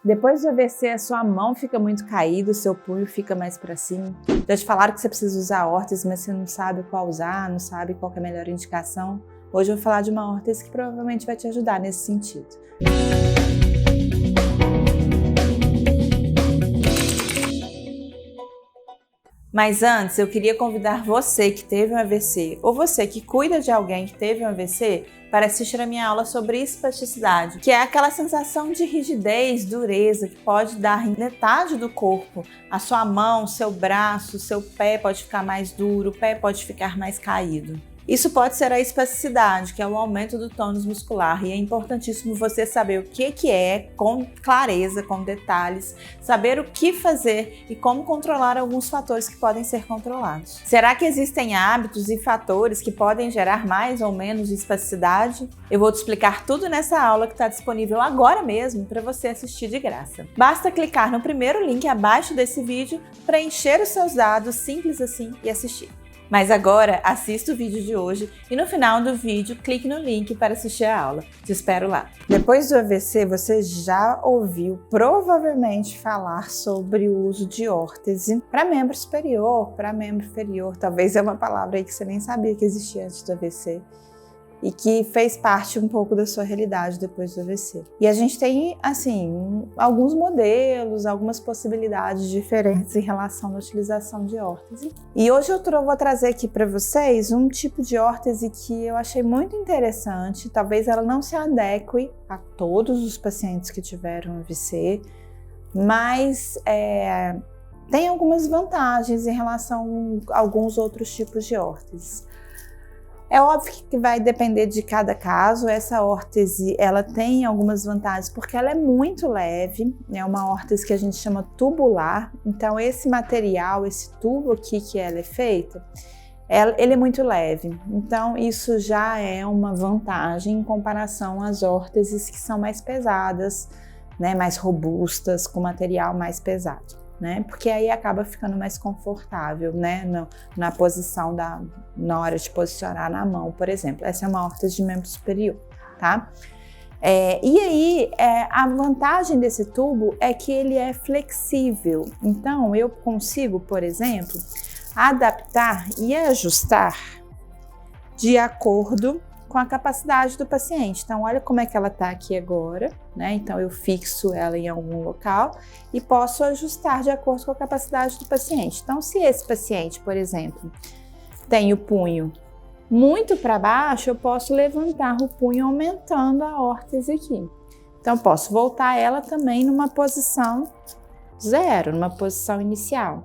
Depois do AVC, a sua mão fica muito caída, o seu punho fica mais para cima. Já te falaram que você precisa usar órtese, mas você não sabe qual usar, não sabe qual que é a melhor indicação. Hoje eu vou falar de uma órtese que provavelmente vai te ajudar nesse sentido. Mas antes, eu queria convidar você que teve um AVC ou você que cuida de alguém que teve um AVC para assistir a minha aula sobre espasticidade, que é aquela sensação de rigidez, dureza que pode dar em metade do corpo. A sua mão, seu braço, seu pé pode ficar mais duro, o pé pode ficar mais caído. Isso pode ser a espasticidade, que é o aumento do tônus muscular, e é importantíssimo você saber o que é, com clareza, com detalhes, saber o que fazer e como controlar alguns fatores que podem ser controlados. Será que existem hábitos e fatores que podem gerar mais ou menos espasticidade? Eu vou te explicar tudo nessa aula que está disponível agora mesmo para você assistir de graça. Basta clicar no primeiro link abaixo desse vídeo, preencher os seus dados, simples assim, e assistir. Mas agora, assista o vídeo de hoje e no final do vídeo, clique no link para assistir a aula. Te espero lá. Depois do AVC, você já ouviu provavelmente falar sobre o uso de órtese para membro superior, para membro inferior. Talvez é uma palavra aí que você nem sabia que existia antes do AVC e que fez parte um pouco da sua realidade depois do AVC. E a gente tem, assim, alguns modelos, algumas possibilidades diferentes em relação à utilização de órtese. E hoje eu vou trazer aqui para vocês um tipo de órtese que eu achei muito interessante. Talvez ela não se adeque a todos os pacientes que tiveram AVC, mas tem algumas vantagens em relação a alguns outros tipos de órteses. É óbvio que vai depender de cada caso. Essa órtese, ela tem algumas vantagens porque ela é muito leve, é uma órtese que a gente chama tubular. Então esse material, esse tubo aqui que ela é feita, ele é muito leve. Então isso já é uma vantagem em comparação às órteses que são mais pesadas, né, mais robustas, com material mais pesado. Porque aí acaba ficando mais confortável, né, na posição na hora de posicionar na mão, por exemplo. Essa é uma órtese de membro superior, tá? E aí, a vantagem desse tubo é que ele é flexível. Então, eu consigo, por exemplo, adaptar e ajustar de acordo com a capacidade do paciente. Então, olha como é que ela está aqui agora, né? Então, eu fixo ela em algum local e posso ajustar de acordo com a capacidade do paciente. Então, se esse paciente, por exemplo, tem o punho muito para baixo, eu posso levantar o punho aumentando a órtese aqui. Então, posso voltar ela também numa posição zero, numa posição inicial.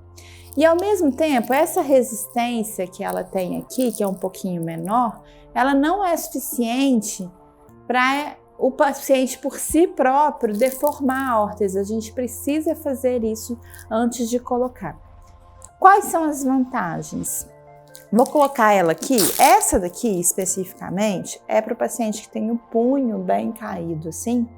E ao mesmo tempo, essa resistência que ela tem aqui, que é um pouquinho menor, ela não é suficiente para o paciente por si próprio deformar a órtese. A gente precisa fazer isso antes de colocar. Quais são as vantagens? Vou colocar ela aqui. Essa daqui especificamente é para o paciente que tem o punho bem caído assim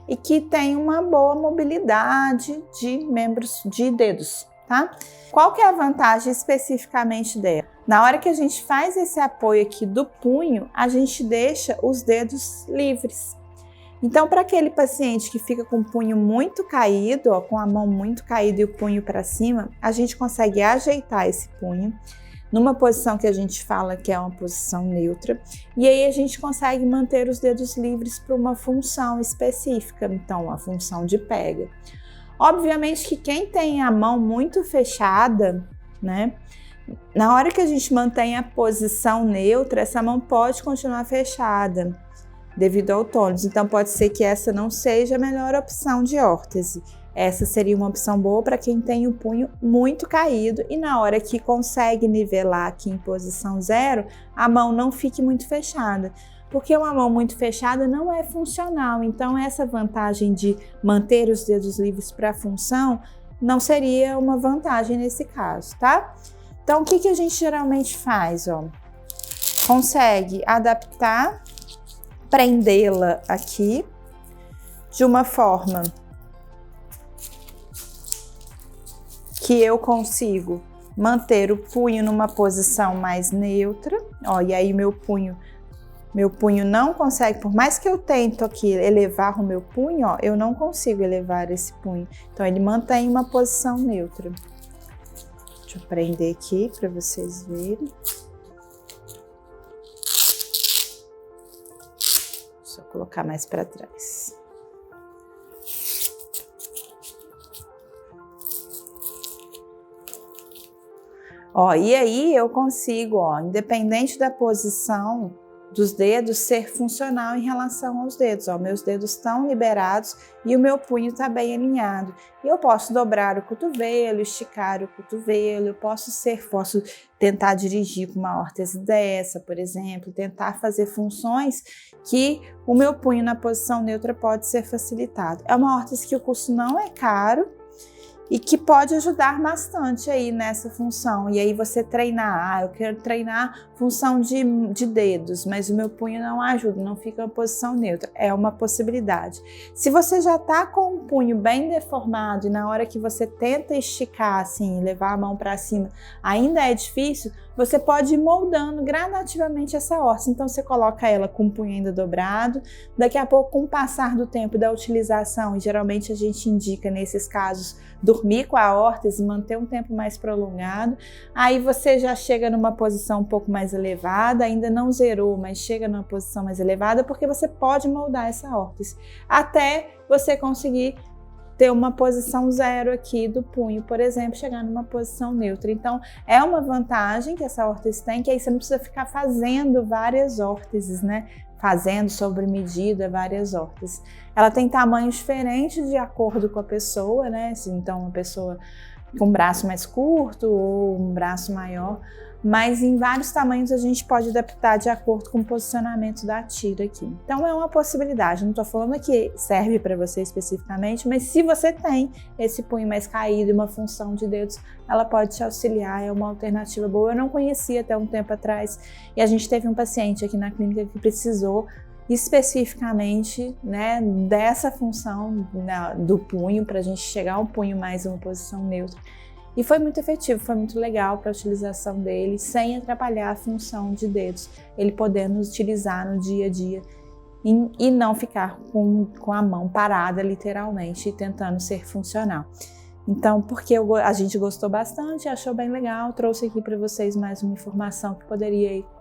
e que tem uma boa mobilidade de membros, de dedos. Tá? Qual que é a vantagem especificamente dela? Na hora que a gente faz esse apoio aqui do punho, a gente deixa os dedos livres. Então, para aquele paciente que fica com o punho muito caído, ó, com a mão muito caída e o punho para cima, a gente consegue ajeitar esse punho numa posição que a gente fala que é uma posição neutra, e aí a gente consegue manter os dedos livres para uma função específica, então a função de pega. Obviamente que quem tem a mão muito fechada, né, na hora que a gente mantém a posição neutra, essa mão pode continuar fechada devido ao tônus. Então pode ser que essa não seja a melhor opção de órtese. Essa seria uma opção boa para quem tem o punho muito caído e na hora que consegue nivelar aqui em posição zero, a mão não fique muito fechada. Porque uma mão muito fechada não é funcional, então essa vantagem de manter os dedos livres para a função não seria uma vantagem nesse caso, tá? Então, o que a gente geralmente faz, ó? Consegue adaptar, prendê-la aqui de uma forma que eu consigo manter o punho numa posição mais neutra, ó, e aí meu punho Meu punho não consegue, por mais que eu tento aqui elevar o meu punho, ó, eu não consigo elevar esse punho. Então ele mantém uma posição neutra. Deixa eu prender aqui para vocês verem. Deixa eu colocar mais para trás. Ó, e aí eu consigo, ó, independente da posição dos dedos, ser funcional em relação aos dedos. Ó, meus dedos estão liberados e o meu punho está bem alinhado. E eu posso dobrar o cotovelo, esticar o cotovelo, eu posso tentar dirigir com uma órtese dessa, por exemplo, tentar fazer funções que o meu punho na posição neutra pode ser facilitado. É uma órtese que o custo não é caro, e que pode ajudar bastante aí nessa função. E aí você treinar, eu quero treinar função de dedos, mas o meu punho não ajuda, não fica uma posição neutra. É uma possibilidade. Se você já está com o punho bem deformado e na hora que você tenta esticar assim, levar a mão para cima, ainda é difícil, você pode ir moldando gradativamente essa órtese. Então você coloca ela com o punho ainda dobrado, daqui a pouco, com o passar do tempo da utilização, e geralmente a gente indica nesses casos dormir com a órtese, manter um tempo mais prolongado, aí você já chega numa posição um pouco mais elevada, ainda não zerou, mas chega numa posição mais elevada, porque você pode moldar essa órtese, até você conseguir ter uma posição zero aqui do punho, por exemplo, chegar numa posição neutra. Então, é uma vantagem que essa órtese tem, que aí você não precisa ficar fazendo várias órteses, né? Fazendo sobre medida várias órteses. Ela tem tamanhos diferentes de acordo com a pessoa, né? Então, uma pessoa com um braço mais curto ou um braço maior, mas em vários tamanhos a gente pode adaptar de acordo com o posicionamento da tira aqui. Então é uma possibilidade, não estou falando que serve para você especificamente, mas se você tem esse punho mais caído e uma função de dedos, ela pode te auxiliar, é uma alternativa boa. Eu não conhecia até um tempo atrás e a gente teve um paciente aqui na clínica que precisou especificamente, né, dessa função do punho, para a gente chegar ao punho mais em uma posição neutra. E foi muito efetivo, foi muito legal para a utilização dele, sem atrapalhar a função de dedos, ele podendo utilizar no dia a dia e não ficar com a mão parada, literalmente, tentando ser funcional. Então, porque a gente gostou bastante, achou bem legal, trouxe aqui para vocês mais uma informação que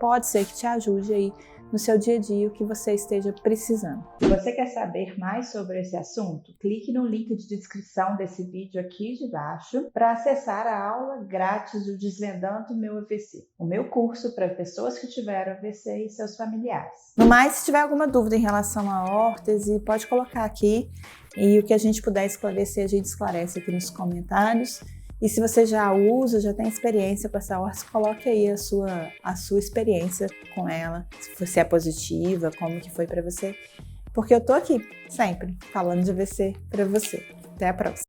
pode ser que te ajude aí no seu dia a dia, o que você esteja precisando. Se você quer saber mais sobre esse assunto, clique no link de descrição desse vídeo aqui de baixo para acessar a aula grátis do Desvendando Meu AVC, o meu curso para pessoas que tiveram AVC e seus familiares. No mais, se tiver alguma dúvida em relação à órtese, pode colocar aqui e o que a gente puder esclarecer, a gente esclarece aqui nos comentários. E se você já usa, já tem experiência com essa órtese, coloque aí a sua experiência com ela, se é positiva, como que foi para você. Porque eu tô aqui sempre falando de AVC para você. Até a próxima!